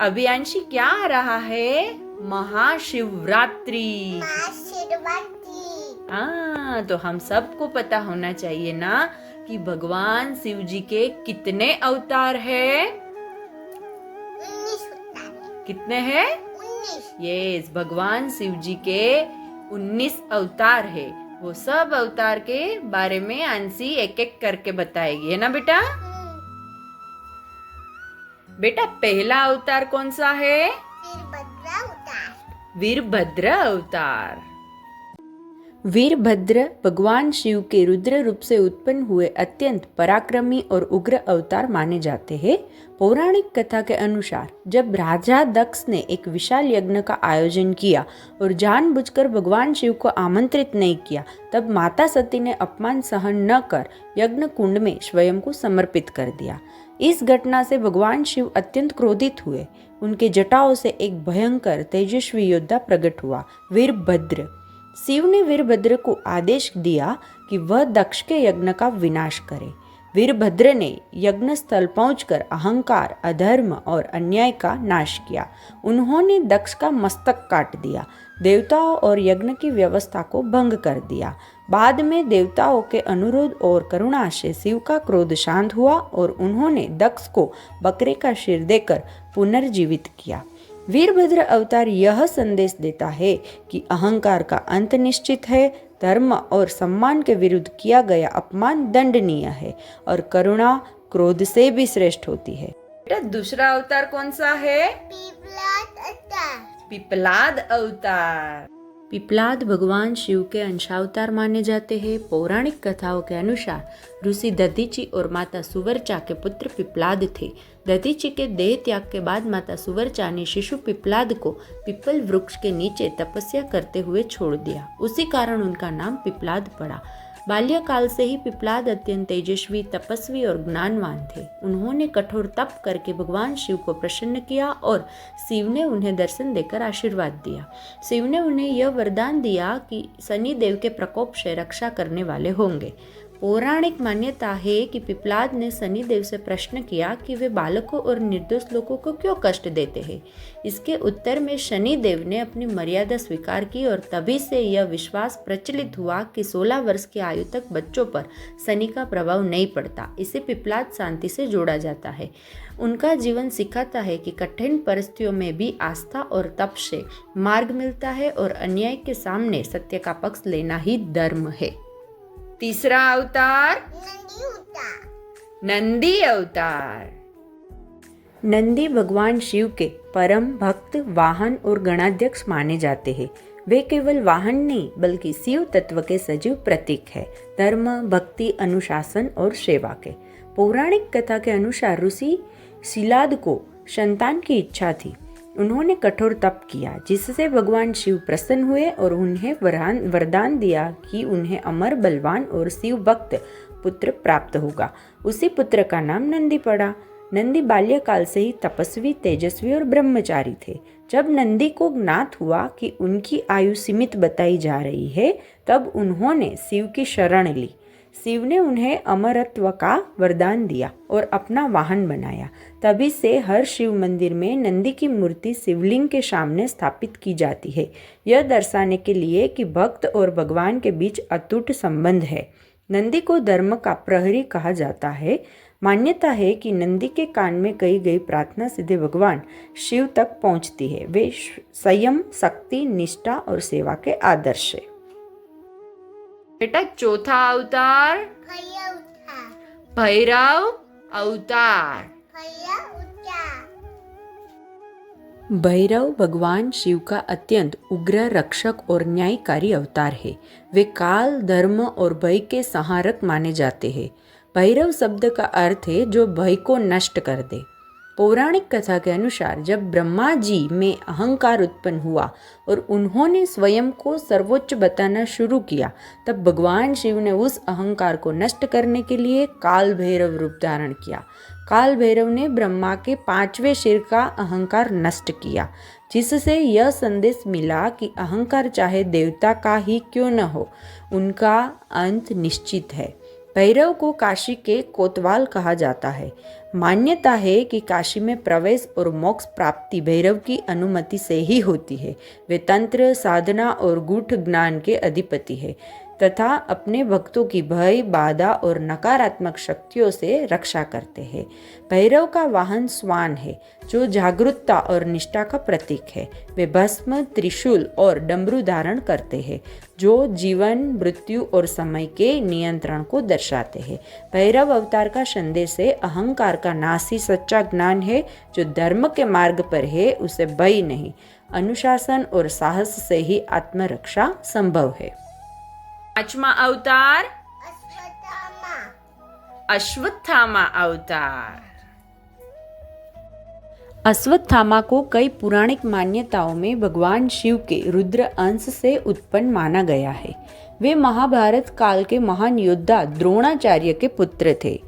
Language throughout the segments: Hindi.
अभियांशी क्या आ रहा है? महाशिवरात्रि। हाँ, तो हम सबको पता होना चाहिए ना कि भगवान शिव जी के कितने अवतार है? 19 अवतार। कितने हैं? 19। यस, भगवान शिव जी के 19 अवतार है। वो सब अवतार के बारे में आंसी एक एक करके बताएगी, है ना बेटा? बेटा, पहला अवतार कौन सा है? वीरभद्र अवतार। वीरभद्र अवतार। वीरभद्र भगवान शिव के रुद्र रूप से उत्पन्न हुए अत्यंत पराक्रमी और उग्र अवतार माने जाते हैं। पौराणिक कथा के अनुसार जब राजा दक्ष ने एक विशाल यज्ञ का आयोजन किया और जानबूझकर भगवान शिव को आमंत्रित नहीं किया, तब माता सती ने अपमान सहन न कर यज्ञ कुंड में स्वयं को समर्पित कर दिया। इस घटना से भगवान शिव अत्यंत क्रोधित हुए। उनके जटाओं से एक भयंकर तेजस्वी योद्धा प्रकट हुआ, वीरभद्र। शिव ने वीरभद्र को आदेश दिया कि वह दक्ष के यज्ञ का विनाश करे। वीरभद्र ने यज्ञ स्थल पहुंचकर अहंकार, अधर्म और अन्याय का नाश किया। उन्होंने दक्ष का मस्तक काट दिया, देवताओं और यज्ञ की व्यवस्था को भंग कर दिया। बाद में देवताओं के अनुरोध और करुणा से शिव का क्रोध शांत हुआ और उन्होंने दक्ष को बकरे का सिर देकर पुनर्जीवित किया। वीरभद्र अवतार यह संदेश देता है कि अहंकार का अंत निश्चित है, धर्म और सम्मान के विरुद्ध किया गया अपमान दंडनीय है और करुणा क्रोध से भी श्रेष्ठ होती है। बेटा, दूसरा अवतार कौन सा है? पिपलाद अवतार। पिपलाद अवतार। पिपलाद भगवान शिव के अंशावतार माने जाते हैं। पौराणिक कथाओं के अनुसार ऋषि दधीचि और माता सुवर्चा के पुत्र पिपलाद थे। दधीचि के देह त्याग के बाद माता सुवर्चा ने शिशु पिपलाद को पिपल वृक्ष के नीचे तपस्या करते हुए छोड़ दिया। उसी कारण उनका नाम पिपलाद पड़ा। बाल्यकाल से ही पिपलाद अत्यंत तेजस्वी, तपस्वी और ज्ञानवान थे। उन्होंने कठोर तप करके भगवान शिव को प्रसन्न किया और शिव ने उन्हें दर्शन देकर आशीर्वाद दिया। शिव ने उन्हें यह वरदान दिया कि शनिदेव के प्रकोप से रक्षा करने वाले होंगे। पौराणिक मान्यता है कि पिपलाद ने शनिदेव से प्रश्न किया कि वे बालकों और निर्दोष लोगों को क्यों कष्ट देते हैं। इसके उत्तर में शनिदेव ने अपनी मर्यादा स्वीकार की और तभी से यह विश्वास प्रचलित हुआ कि 16 वर्ष की आयु तक बच्चों पर शनि का प्रभाव नहीं पड़ता। इसे पिपलाद शांति से जोड़ा जाता है। उनका जीवन सिखाता है कि कठिन परिस्थितियों में भी आस्था और तप से मार्ग मिलता है और अन्याय के सामने सत्य का पक्ष लेना ही धर्म है। तीसरा अवतार नंदी अवतार। नंदी भगवान शिव के परम भक्त, वाहन और गणाध्यक्ष माने जाते हैं। वे केवल वाहन नहीं बल्कि शिव तत्व के सजीव प्रतीक है, धर्म, भक्ति, अनुशासन और सेवा के। पौराणिक कथा के अनुसार ऋषि शिलाद को संतान की इच्छा थी। उन्होंने कठोर तप किया जिससे भगवान शिव प्रसन्न हुए और उन्हें वरदान दिया कि उन्हें अमर, बलवान और शिव भक्त पुत्र प्राप्त होगा। उसी पुत्र का नाम नंदी पड़ा। नंदी बाल्यकाल से ही तपस्वी, तेजस्वी और ब्रह्मचारी थे। जब नंदी को ज्ञात हुआ कि उनकी आयु सीमित बताई जा रही है, तब उन्होंने शिव की शरण ली। शिव ने उन्हें अमरत्व का वरदान दिया और अपना वाहन बनाया। तभी से हर शिव मंदिर में नंदी की मूर्ति शिवलिंग के सामने स्थापित की जाती है, यह दर्शाने के लिए कि भक्त और भगवान के बीच अटूट संबंध है। नंदी को धर्म का प्रहरी कहा जाता है। मान्यता है कि नंदी के कान में कही गई प्रार्थना सीधे भगवान शिव तक पहुंचती है। वे संयम, शक्ति, निष्ठा और सेवा के आदर्श है। बेटा, चौथा अवतार भैरव अवतार। भैरव भगवान शिव का अत्यंत उग्र, रक्षक और न्यायकारी अवतार है। वे काल, धर्म और भय के संहारक माने जाते हैं। भैरव शब्द का अर्थ है जो भय को नष्ट कर दे। पौराणिक कथा के अनुसार जब ब्रह्मा जी में अहंकार उत्पन्न हुआ और उन्होंने स्वयं को सर्वोच्च बताना शुरू किया, तब भगवान शिव ने उस अहंकार को नष्ट करने के लिए काल भैरव रूप धारण किया। काल भैरव ने ब्रह्मा के 5वें सिर का अहंकार नष्ट किया, जिससे यह संदेश मिला कि अहंकार चाहे देवता का ही क्यों न हो, उनका अंत निश्चित है। भैरव को काशी के कोतवाल कहा जाता है। मान्यता है कि काशी में प्रवेश और मोक्ष प्राप्ति भैरव की अनुमति से ही होती है। वे तंत्र, साधना और गूढ़ ज्ञान के अधिपति है तथा अपने भक्तों की भय, बाधा और नकारात्मक शक्तियों से रक्षा करते हैं। भैरव का वाहन स्वान है जो जागरूकता और निष्ठा का प्रतीक है। वे भस्म, त्रिशूल और डमरू धारण करते हैं जो जीवन, मृत्यु और समय के नियंत्रण को दर्शाते हैं। भैरव अवतार का संदेश है अहंकार का नाश ही सच्चा ज्ञान है। जो धर्म के मार्ग पर है उसे भय नहीं, अनुशासन और साहस से ही आत्मरक्षा संभव है। पांचवा अवतार अश्वत्थामा। अश्वत्थामा अवतार। अश्वत्थामा को कई पौराणिक मान्यताओं में भगवान शिव के रुद्र अंश से उत्पन्न माना गया है। वे महाभारत काल के महान योद्धा द्रोणाचार्य के पुत्र थे।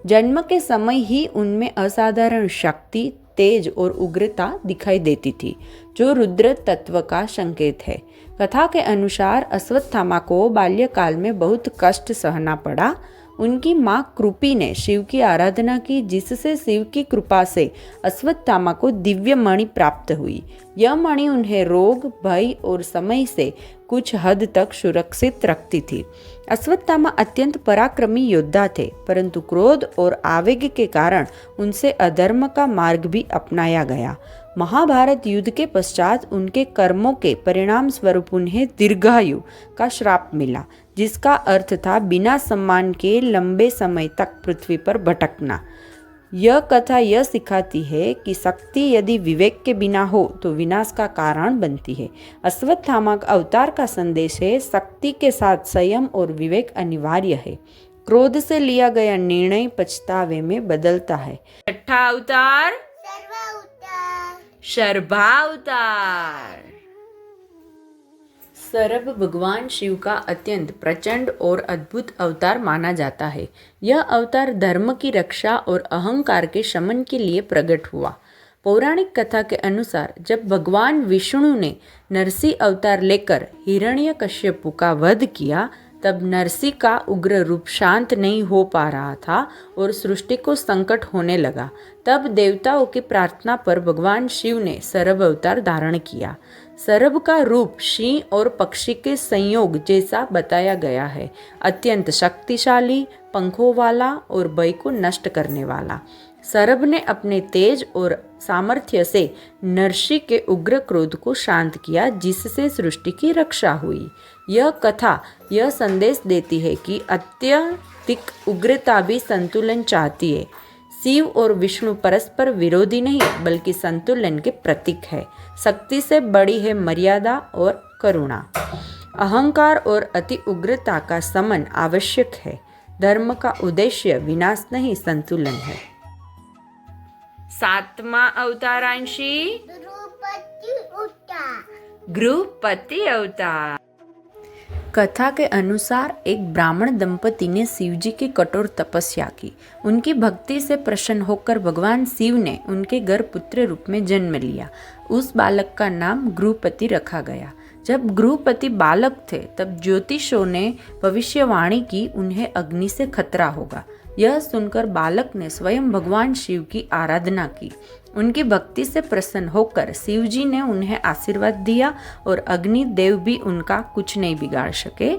जन्म के समय ही उनमें असाधारण शक्ति, तेज और उग्रता दिखाई देती थी जो रुद्र तत्व का संकेत है। कथा के अनुसार अश्वत्थामा को बाल्यकाल में बहुत कष्ट सहना पड़ा। उनकी माँ कृपी ने शिव की आराधना की जिससे शिव की कृपा से अश्वत्थामा को दिव्य मणि प्राप्त हुई। यह मणि उन्हें रोग, भय और समय से कुछ हद तक सुरक्षित रखती थी। अश्वत्थामा अत्यंत पराक्रमी योद्धा थे परंतु क्रोध और आवेग के कारण उनसे अधर्म का मार्ग भी अपनाया गया। महाभारत युद्ध के पश्चात उनके कर्मों के परिणाम स्वरूप उन्हें दीर्घायु का श्राप मिला जिसका अर्थ था बिना सम्मान के लंबे समय तक पृथ्वी पर भटकना। यह कथा यह सिखाती है कि शक्ति यदि विवेक के बिना हो तो विनाश का कारण बनती है। अश्वत्थामा अवतार का संदेश है शक्ति के साथ संयम और विवेक अनिवार्य है। क्रोध से लिया गया निर्णय पछतावे में बदलता है। छठा अवतार शर्भावतार। सरभ भगवान शिव का अत्यंत प्रचंड और अद्भुत अवतार माना जाता है। यह अवतार धर्म की रक्षा और अहंकार के शमन के लिए प्रकट हुआ। पौराणिक कथा के अनुसार जब भगवान विष्णु ने नरसिंह अवतार लेकर हिरण्यकश्यप का वध किया तब नरसिंह का उग्र रूप शांत नहीं हो पा रहा था और सृष्टि को संकट होने लगा। तब देवताओं की प्रार्थना पर भगवान शिव ने सरभ अवतार धारण किया। सरभ का रूप सिंह और पक्षी के संयोग जैसा बताया गया है। अत्यंत शक्तिशाली, पंखों वाला और भय को नष्ट करने वाला। सरभ ने अपने तेज और सामर्थ्य से नरसिंह के उग्र क्रोध को शांत किया जिससे सृष्टि की रक्षा हुई। यह कथा यह संदेश देती है कि अत्यधिक उग्रता भी संतुलन चाहती है। शिव और विष्णु परस्पर विरोधी नहीं बल्कि संतुलन के प्रतीक है। शक्ति से बड़ी है मर्यादा और करुणा। अहंकार और अति उग्रता का शमन आवश्यक है। धर्म का उद्देश्य विनाश नहीं संतुलन है। सातवां अवतारांशी गृहपति अवतार। कथा के अनुसार एक ब्राह्मण दंपति ने शिव जी की कठोर तपस्या की। उनकी भक्ति से प्रसन्न होकर भगवान शिव ने उनके घर पुत्र रूप में जन्म लिया। उस बालक का नाम गृहपति रखा गया। जब गृहपति बालक थे तब ज्योतिषों ने भविष्यवाणी की उन्हें अग्नि से खतरा होगा। यह सुनकर बालक ने स्वयं भगवान शिव की आराधना की। उनकी भक्ति से प्रसन्न होकर शिव जी ने उन्हें आशीर्वाद दिया और अग्नि देव भी उनका कुछ नहीं बिगाड़ सके।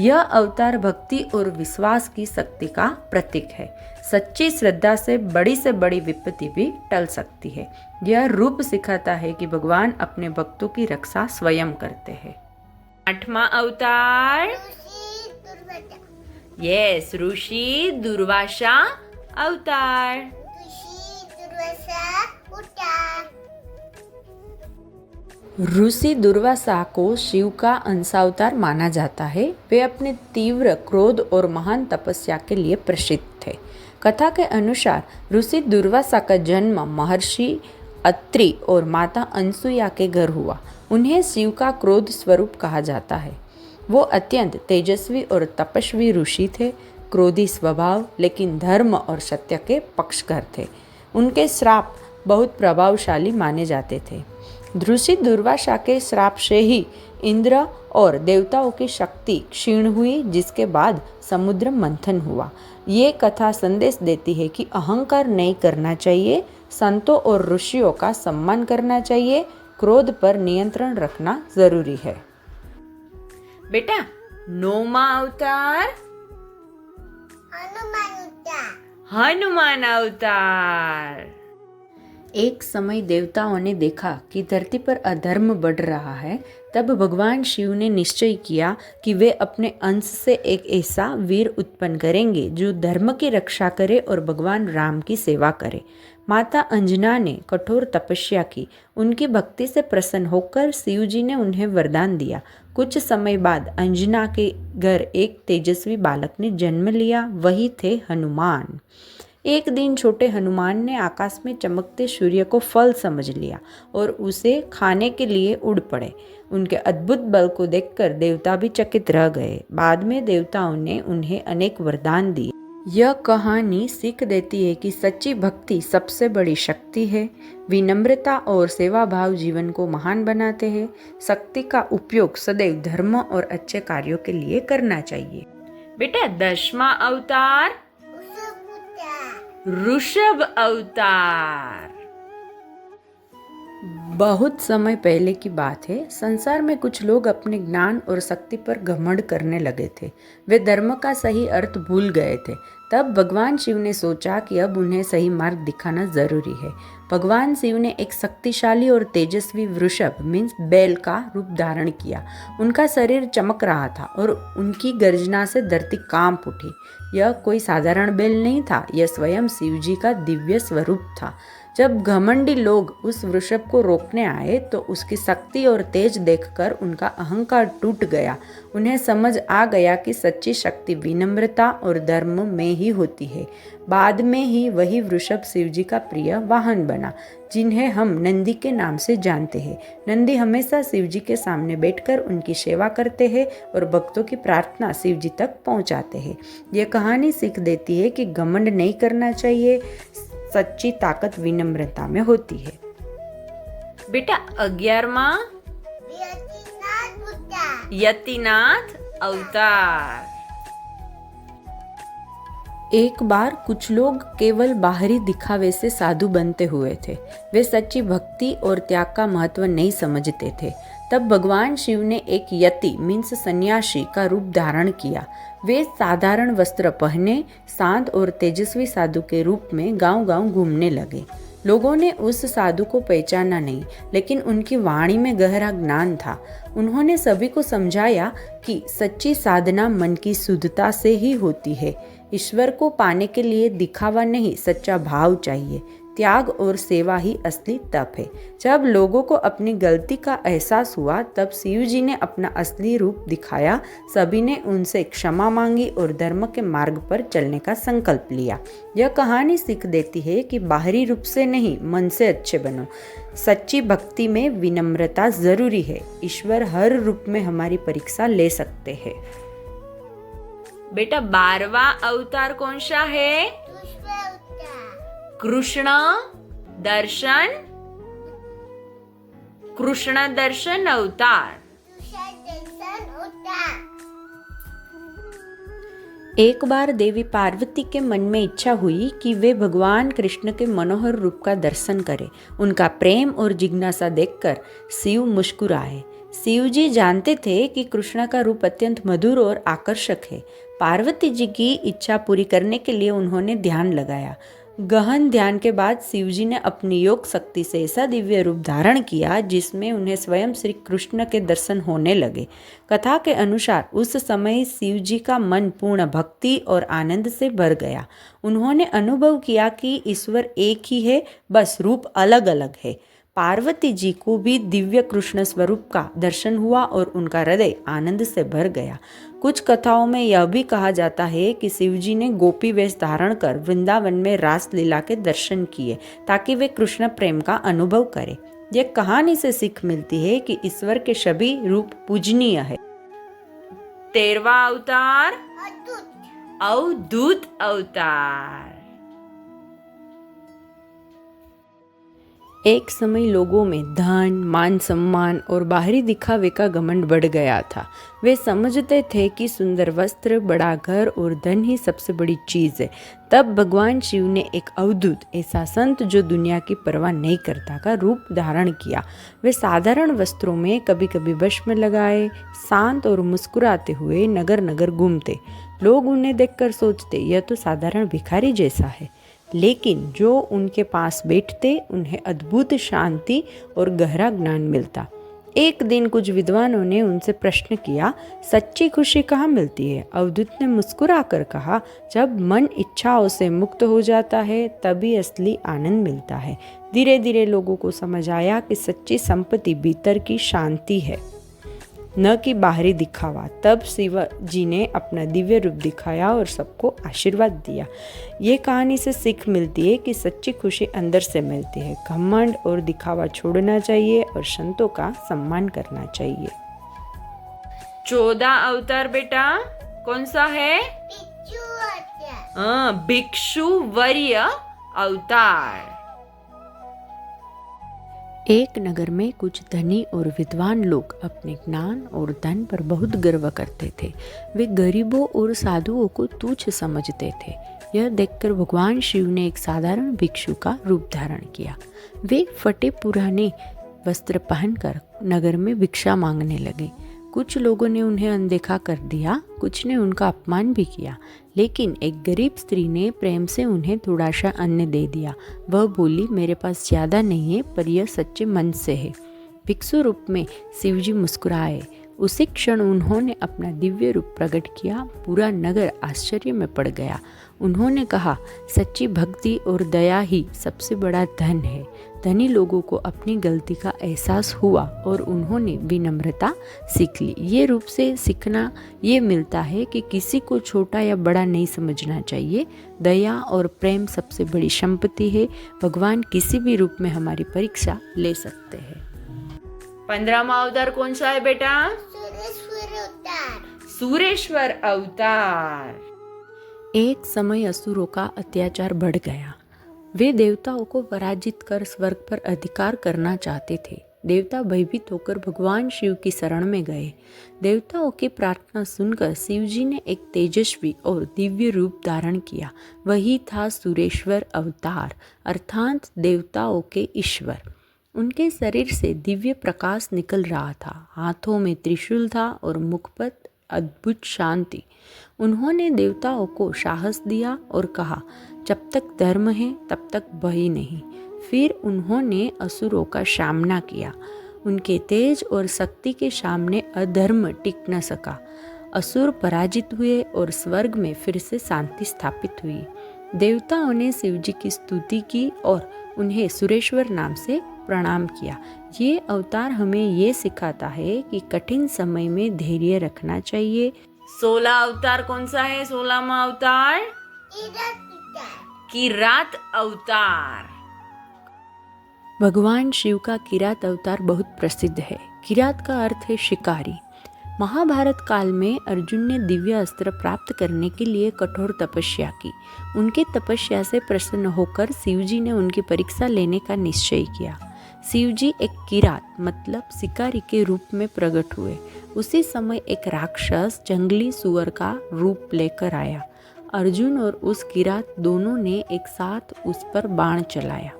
यह अवतार भक्ति और विश्वास की शक्ति का प्रतीक है। सच्ची श्रद्धा से बड़ी विपत्ति भी टल सकती है। यह रूप सिखाता है कि भगवान अपने भक्तों की रक्षा स्वयं करते हैं। आठवां अवतार यस ऋषि दुर्वासा अवतार। ऋषि दुर्वासा को शिव का अंशावतार माना जाता है। वे अपने तीव्र क्रोध और महान तपस्या के लिए प्रसिद्ध थे। कथा के अनुसार ऋषि दुर्वासा का जन्म महर्षि अत्रि और माता अनसुया के घर हुआ। उन्हें शिव का क्रोध स्वरूप कहा जाता है। वो अत्यंत तेजस्वी और तपस्वी ऋषि थे, क्रोधी स्वभाव लेकिन धर्म और सत्य के पक्षधर थे। उनके श्राप बहुत प्रभावशाली माने जाते थे। ऋषि दुर्वासा के श्राप से ही इंद्र और देवताओं की शक्ति क्षीण हुई, जिसके बाद समुद्र मंथन हुआ। ये कथा संदेश देती है कि अहंकार नहीं करना चाहिए, संतों और ऋषियों का सम्मान करना चाहिए, क्रोध पर नियंत्रण रखना जरूरी है। बेटा, नौमा अवतार हनुमान अवतार। एक समय देवताओं ने देखा कि धरती पर अधर्म बढ़ रहा है। तब भगवान शिव ने निश्चय किया कि वे अपने अंश से एक ऐसा वीर उत्पन्न करेंगे जो धर्म की रक्षा करे और भगवान राम की सेवा करे। माता अंजना ने कठोर तपस्या की। उनकी भक्ति से प्रसन्न होकर शिव जी ने उन्हें वरदान दिया। कुछ समय बाद अंजना के घर एक तेजस्वी बालक ने जन्म लिया। वही थे हनुमान। एक दिन छोटे हनुमान ने आकाश में चमकते सूर्य को फल समझ लिया और उसे खाने के लिए उड़ पड़े। उनके अद्भुत बल को देखकर देवता भी चकित रह गए। बाद में देवताओं ने उन्हें अनेक वरदान दिए। यह कहानी सीख देती है कि सच्ची भक्ति सबसे बड़ी शक्ति है। विनम्रता और सेवा भाव जीवन को महान बनाते हैं। शक्ति का उपयोग सदैव धर्म और अच्छे कार्यों के लिए करना चाहिए। बेटा, 10वां अवतार ऋषभ अवतार। बहुत समय पहले की बात है। संसार में कुछ लोग अपने ज्ञान और शक्ति पर घमंड करने लगे थे। वे धर्म का सही अर्थ भूल गए थे। तब भगवान शिव ने सोचा कि अब उन्हें सही मार्ग दिखाना जरूरी है। भगवान शिव ने एक शक्तिशाली और तेजस्वी वृषभ मीन्स बैल का रूप धारण किया। उनका शरीर चमक रहा था और उनकी गर्जना से धरती कांप उठी। यह कोई साधारण बैल नहीं था, यह स्वयं शिव जी का दिव्य स्वरूप था। जब घमंडी लोग उस वृषभ को रोकने आए तो उसकी शक्ति और तेज देखकर उनका अहंकार टूट गया। उन्हें समझ आ गया कि सच्ची शक्ति विनम्रता और धर्म में ही होती है। बाद में ही वही वृषभ शिव जी का प्रिय वाहन बना, जिन्हें हम नंदी के नाम से जानते हैं। नंदी हमेशा शिव जी के सामने बैठकर उनकी सेवा करते हैं और भक्तों की प्रार्थना शिव जी तक पहुंचाते हैं। यह कहानी सीख देती है कि घमंड नहीं करना चाहिए। सच्ची ताकत विनम्रता में होती है। बेटा, 11वां यतिनाथ अवतार। एक बार कुछ लोग केवल बाहरी दिखावे से साधु बनते हुए थे। वे सच्ची भक्ति और त्याग का महत्व नहीं समझते थे। तब भगवान शिव ने एक यति मीन्स सन्यासी का रूप धारण किया। वे साधारण वस्त्र पहने शांत और तेजस्वी साधु के रूप में गांव-गांव घूमने लगे। लोगों ने उस साधु को पहचाना नहीं, लेकिन उनकी वाणी में गहरा ज्ञान था। उन्होंने सभी को समझाया कि सच्ची साधना मन की शुद्धता से ही होती है। ईश्वर को पाने के लिए दिखावा नहीं, सच्चा भाव चाहिए। त्याग और सेवा ही असली तप है। जब लोगों को अपनी गलती का एहसास हुआ तब शिव जी ने अपना असली रूप दिखाया। सभी ने उनसे क्षमा मांगी और धर्म के मार्ग पर चलने का संकल्प लिया। यह कहानी सीख देती है कि बाहरी रूप से नहीं, मन से अच्छे बनो। सच्ची भक्ति में विनम्रता जरूरी है। ईश्वर हर रूप में हमारी परीक्षा ले सकते हैं। बेटा, 12वां अवतार कौन सा है? कृष्ण दर्शन। कृष्ण दर्शन अवतार। एक बार देवी पार्वती के मन में इच्छा हुई कि वे भगवान कृष्ण के मनोहर रूप का दर्शन करें। उनका प्रेम और जिज्ञासा देखकर शिव मुस्कुराए। शिव जी जानते थे कि कृष्ण का रूप अत्यंत मधुर और आकर्षक है। पार्वती जी की इच्छा पूरी करने के लिए उन्होंने ध्यान लगाया। गहन ध्यान के बाद शिव जी ने अपनी योग शक्ति से ऐसा दिव्य रूप धारण किया जिसमें उन्हें स्वयं श्री कृष्ण के दर्शन होने लगे। कथा के अनुसार उस समय शिव जी का मन पूर्ण भक्ति और आनंद से भर गया। उन्होंने अनुभव किया कि ईश्वर एक ही है, बस रूप अलग अलग है। पार्वती जी को भी दिव्य कृष्ण स्वरूप का दर्शन हुआ और उनका हृदय आनंद से भर गया। कुछ कथाओं में यह भी कहा जाता है कि शिव जी ने गोपी वेश धारण कर वृंदावन में रास लीला के दर्शन किए ताकि वे कृष्ण प्रेम का अनुभव करें। यह कहानी से सीख मिलती है कि ईश्वर के सभी रूप पूजनीय है। 13वां अवतार अवधूत अवतार। एक समय लोगों में धन, मान सम्मान और बाहरी दिखावे का घमंड बढ़ गया था। वे समझते थे कि सुंदर वस्त्र, बड़ा घर और धन ही सबसे बड़ी चीज़ है। तब भगवान शिव ने एक अवधूत, ऐसा संत जो दुनिया की परवाह नहीं करता, का रूप धारण किया। वे साधारण वस्त्रों में कभी कभी भस्म लगाए, शांत और मुस्कुराते हुए नगर नगर घूमते। लोग उन्हें देखकर सोचते, यह तो साधारण भिखारी जैसा है, लेकिन जो उनके पास बैठते उन्हें अद्भुत शांति और गहरा ज्ञान मिलता। एक दिन कुछ विद्वानों ने उनसे प्रश्न किया, सच्ची खुशी कहाँ मिलती है? अवधूत ने मुस्कुराकर कहा, जब मन इच्छाओं से मुक्त हो जाता है तभी असली आनंद मिलता है। धीरे धीरे लोगों को समझ आया कि सच्ची संपत्ति भीतर की शांति है, न कि बाहरी दिखावा। तब शिव जी ने अपना दिव्य रूप दिखाया और सबको आशीर्वाद दिया। ये कहानी से सीख मिलती है कि सच्ची खुशी अंदर से मिलती है। घमंड और दिखावा छोड़ना चाहिए और संतों का सम्मान करना चाहिए। 14 अवतार बेटा कौन सा है? भिक्षु वर्य अवतार। एक नगर में कुछ धनी और विद्वान लोग अपने ज्ञान और धन पर बहुत गर्व करते थे। वे गरीबों और साधुओं को तुच्छ समझते थे। यह देखकर भगवान शिव ने एक साधारण भिक्षु का रूप धारण किया। वे फटे पुराने वस्त्र पहनकर नगर में भिक्षा मांगने लगे। कुछ लोगों ने उन्हें अनदेखा कर दिया, कुछ ने उनका अपमान भी किया, लेकिन एक गरीब स्त्री ने प्रेम से उन्हें थोड़ा सा अन्न दे दिया। वह बोली, मेरे पास ज़्यादा नहीं है, पर यह सच्चे मन से है। भिक्षु रूप में शिवजी मुस्कुराए। उसी क्षण उन्होंने अपना दिव्य रूप प्रकट किया। पूरा नगर आश्चर्य में पड़ गया। उन्होंने कहा, सच्ची भक्ति और दया ही सबसे बड़ा धन है। धनी लोगों को अपनी गलती का एहसास हुआ और उन्होंने विनम्रता सीख ली। ये रूप से सीखना ये मिलता है कि किसी को छोटा या बड़ा नहीं समझना चाहिए। दया और प्रेम सबसे बड़ी संपत्ति है। भगवान किसी भी रूप में हमारी परीक्षा ले सकते हैं। 15वां अवतार कौन सा है बेटा? सूरेश्वर अवतार। एक समय असुरों का अत्याचार बढ़ गया। वे देवताओं को पराजित कर स्वर्ग पर अधिकार करना चाहते थे। देवता भयभीत होकर भगवान शिव की शरण में गए। देवताओं की प्रार्थना सुनकर शिवजी ने एक तेजस्वी और दिव्य रूप धारण किया। वही था सूरेश्वर अवतार, अर्थात देवताओं के ईश्वर। उनके शरीर से दिव्य प्रकाश निकल रहा था। हाथों में त्रिशूल था और मुख पर अद्भुत शांति। उन्होंने देवताओं को साहस दिया और कहा, जब तक धर्म है तब तक भय नहीं। फिर उन्होंने असुरों का सामना किया। उनके तेज और शक्ति के सामने अधर्म टिक न सका। असुर पराजित हुए और स्वर्ग में फिर से शांति स्थापित हुई। देवताओं ने शिवजी की स्तुति की और उन्हें सुरेश्वर नाम से प्रणाम किया। ये अवतार हमें ये सिखाता है कि कठिन समय में धैर्य रखना चाहिए। 16 अवतार कौन सा है? 16वां अवतार किरात अवतार। भगवान शिव का किरात अवतार बहुत प्रसिद्ध है। किरात का अर्थ है शिकारी। महाभारत काल में अर्जुन ने दिव्य अस्त्र प्राप्त करने के लिए कठोर तपस्या की। उनकी तपस्या से प्रसन्न होकर शिवजी ने उनकी परीक्षा लेने का निश्चय किया। शिवजी एक किरात मतलब शिकारी के रूप में प्रकट हुए। उसी समय एक राक्षस जंगली सुअर का रूप लेकर आया। अर्जुन और उस किरात दोनों ने एक साथ उस पर बाण चलाया।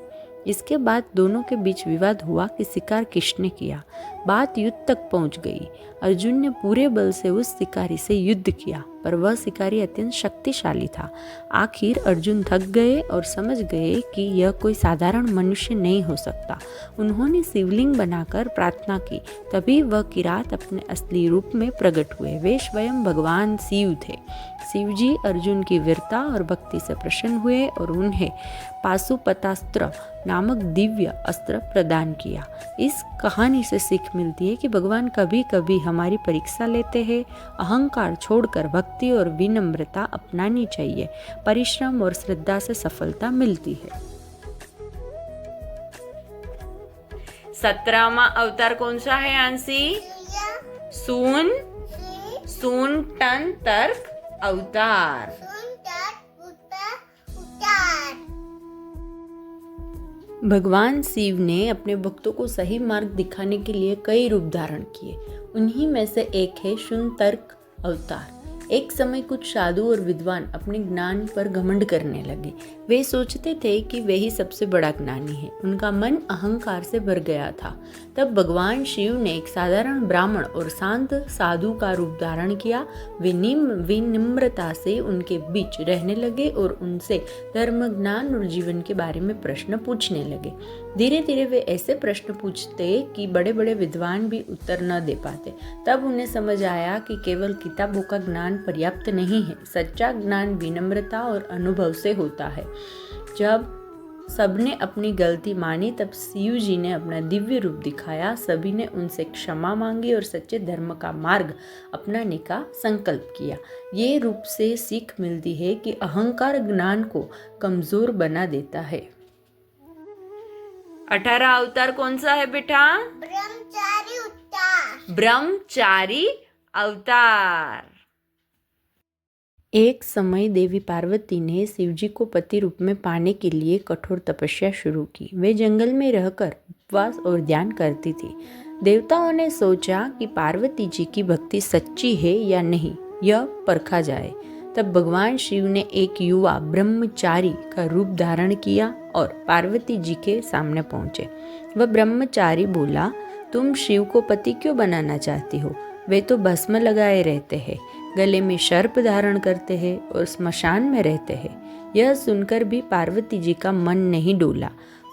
इसके बाद दोनों के बीच विवाद हुआ कि शिकार किसने किया। बात युद्ध तक पहुंच गई। अर्जुन ने पूरे बल से उस शिकारी से युद्ध किया, पर वह शिकारी अत्यंत शक्तिशाली था। आखिर अर्जुन थक गए और समझ गए कि यह कोई साधारण मनुष्य नहीं हो सकता। उन्होंने शिवलिंग बनाकर प्रार्थना की। तभी वह किरात अपने असली रूप में प्रकट हुए। वे स्वयं भगवान शिव थे। शिवजी अर्जुन की वीरता और भक्ति से प्रसन्न हुए और उन्हें पाशुपतास्त्र नामक दिव्य अस्त्र प्रदान किया। इस कहानी से सीख मिलती है कि भगवान कभी कभी हमारी परीक्षा लेते हैं। अहंकार छोड़कर भक्ति और विनम्रता अपनानी चाहिए। परिश्रम और श्रद्धा से सफलता मिलती है। 17वां अवतार कौन सा है आंसी? सून टन तर्क अवतार। भगवान शिव ने अपने भक्तों को सही मार्ग दिखाने के लिए कई रूप धारण किए। उन्हीं में से एक है शुनतर्क अवतार। एक समय कुछ साधु और विद्वान अपने ज्ञान पर घमंड करने लगे। वे सोचते थे कि वे ही सबसे बड़ा ज्ञानी है। उनका मन अहंकार से भर गया था। तब भगवान शिव ने एक साधारण ब्राह्मण और शांत साधु का रूप धारण किया। वे विनम्रता से उनके बीच रहने लगे और उनसे धर्म, ज्ञान और जीवन के बारे में प्रश्न पूछने लगे। धीरे धीरे वे ऐसे प्रश्न पूछते कि बड़े बड़े विद्वान भी उत्तर न दे पाते। तब उन्हें समझ आया कि केवल किताबों का ज्ञान पर्याप्त नहीं है। सच्चा ज्ञान विनम्रता और अनुभव से होता है। जब सबने अपनी गलती मानी तब शिव जी ने अपना दिव्य रूप दिखाया। सभी ने उनसे क्षमा मांगी और सच्चे धर्म का मार्ग अपनाने का संकल्प किया। ये रूप से सीख मिलती है कि अहंकार ज्ञान को कमजोर बना देता है। 18 अवतार कौन सा है बेटा? ब्रह्मचारी अवतार। ब्रह्मचारी अवतार। एक समय देवी पार्वती ने शिवजी को पति रूप में पाने के लिए कठोर तपस्या शुरू की। वे जंगल में रहकर उपवास और ध्यान करती थी। देवताओं ने सोचा कि पार्वती जी की भक्ति सच्ची है या नहीं, यह परखा जाए। तब भगवान शिव ने एक युवा ब्रह्मचारी का रूप धारण किया और पार्वती जी के सामने पहुंचे। वह ब्रह्मचारी बोला, तुम शिव को पति क्यों बनाना चाहती हो? वे तो भस्म लगाए रहते हैं, गले में सर्प धारण करते हैं और स्मशान में रहते हैं। यह सुनकर भी पार्वती जी का मन नहीं डोला।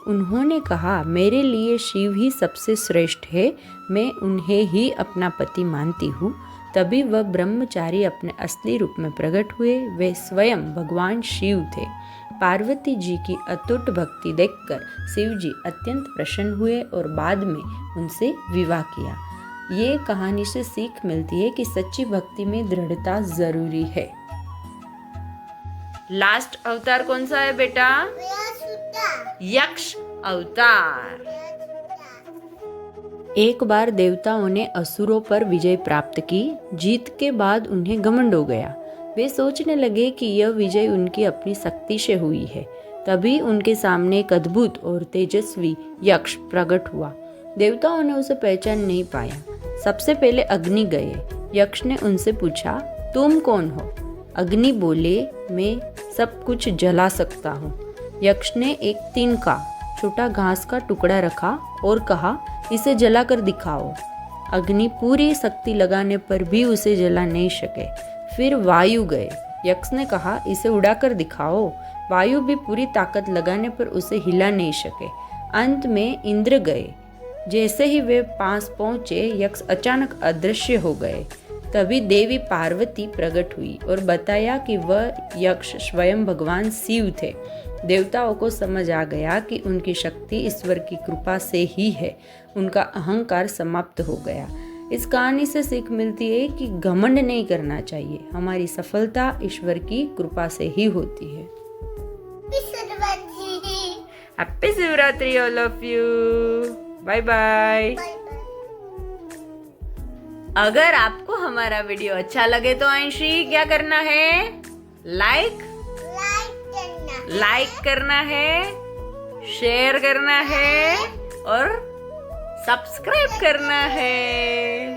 उन्होंने कहा, मेरे लिए शिव ही सबसे श्रेष्ठ है, मैं उन्हें ही अपना पति मानती हूँ। तभी वह ब्रह्मचारी अपने असली रूप में प्रकट हुए। वे स्वयं भगवान शिव थे। पार्वती जी की अतुट भक्ति देखकर शिव जी अत्यंत प्रसन्न हुए और बाद में उनसे विवाह किया। ये कहानी से सीख मिलती है कि सच्ची भक्ति में दृढ़ता जरूरी है। लास्ट अवतार कौन सा है बेटा? यक्ष अवतार। एक बार देवताओं ने असुरों पर विजय प्राप्त की। जीत के बाद उन्हें घमंड हो गया। वे सोचने लगे कि यह विजय उनकी अपनी शक्ति से हुई है। तभी उनके सामने एक अद्भुत और तेजस्वी यक्ष प्रकट हुआ। देवताओं ने उसे पहचान नहीं पाया। सबसे पहले अग्नि गए। यक्ष ने उनसे पूछा, तुम कौन हो? अग्नि बोले, मैं सब कुछ जला सकता हूँ। यक्ष ने एक तिनका छोटा घास का टुकड़ा रखा और कहा, इसे जलाकर दिखाओ। अग्नि पूरी शक्ति लगाने पर भी उसे जला नहीं सके। फिर वायु गए। यक्ष ने कहा, इसे उड़ाकर दिखाओ। वायु भी पूरी ताकत लगाने पर उसे हिला नहीं सके। अंत में इंद्र गए। जैसे ही वे पास पहुंचे, यक्ष अचानक अदृश्य हो गए। तभी देवी पार्वती प्रकट हुई और बताया कि वह यक्ष स्वयं भगवान शिव थे। देवताओं को समझ आ गया कि उनकी शक्ति ईश्वर की कृपा से ही है। उनका अहंकार समाप्त हो गया। इस कहानी से सीख मिलती है कि घमंड नहीं करना चाहिए। हमारी सफलता ईश्वर की कृपा से ही होती है। Happy Shivratri all of you. Bye bye. अगर आपको हमारा वीडियो अच्छा लगे तो अंशी क्या करना है? लाइक करना है, शेयर करना है और सब्सक्राइब करना है।